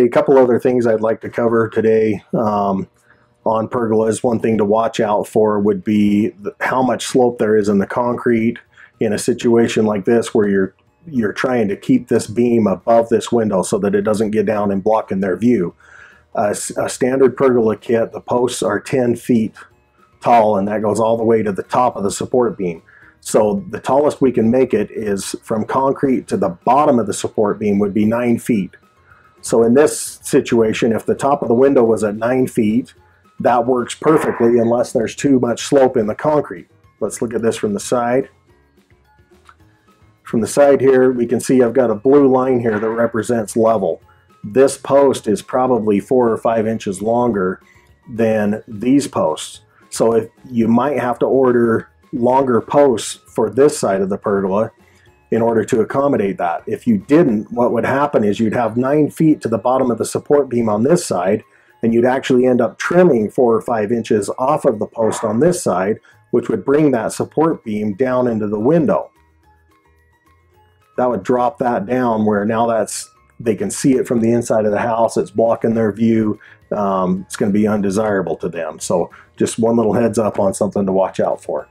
a couple other things I'd like to cover today on pergolas. One thing to watch out for would be how much slope there is in the concrete in a situation like this where you're trying to keep this beam above this window so that it doesn't get down and block in their view. A standard pergola kit, the posts are 10 feet tall, and that goes all the way to the top of the support beam. So the tallest we can make it is from concrete to the bottom of the support beam would be 9 feet. So in this situation, if the top of the window was at 9 feet, that works perfectly unless there's too much slope in the concrete. Let's look at this from the side. From the side here, we can see I've got a blue line here that represents level. This post is probably 4 or 5 inches longer than these posts. So if you might have to order longer posts for this side of the pergola in order to accommodate that. If you didn't, what would happen is you'd have 9 feet to the bottom of the support beam on this side, and you'd actually end up trimming 4 or 5 inches off of the post on this side, which would bring that support beam down into the window. That would drop that down where now they can see it from the inside of the house. It's blocking their view. It's going to be undesirable to them. So just one little heads up on something to watch out for.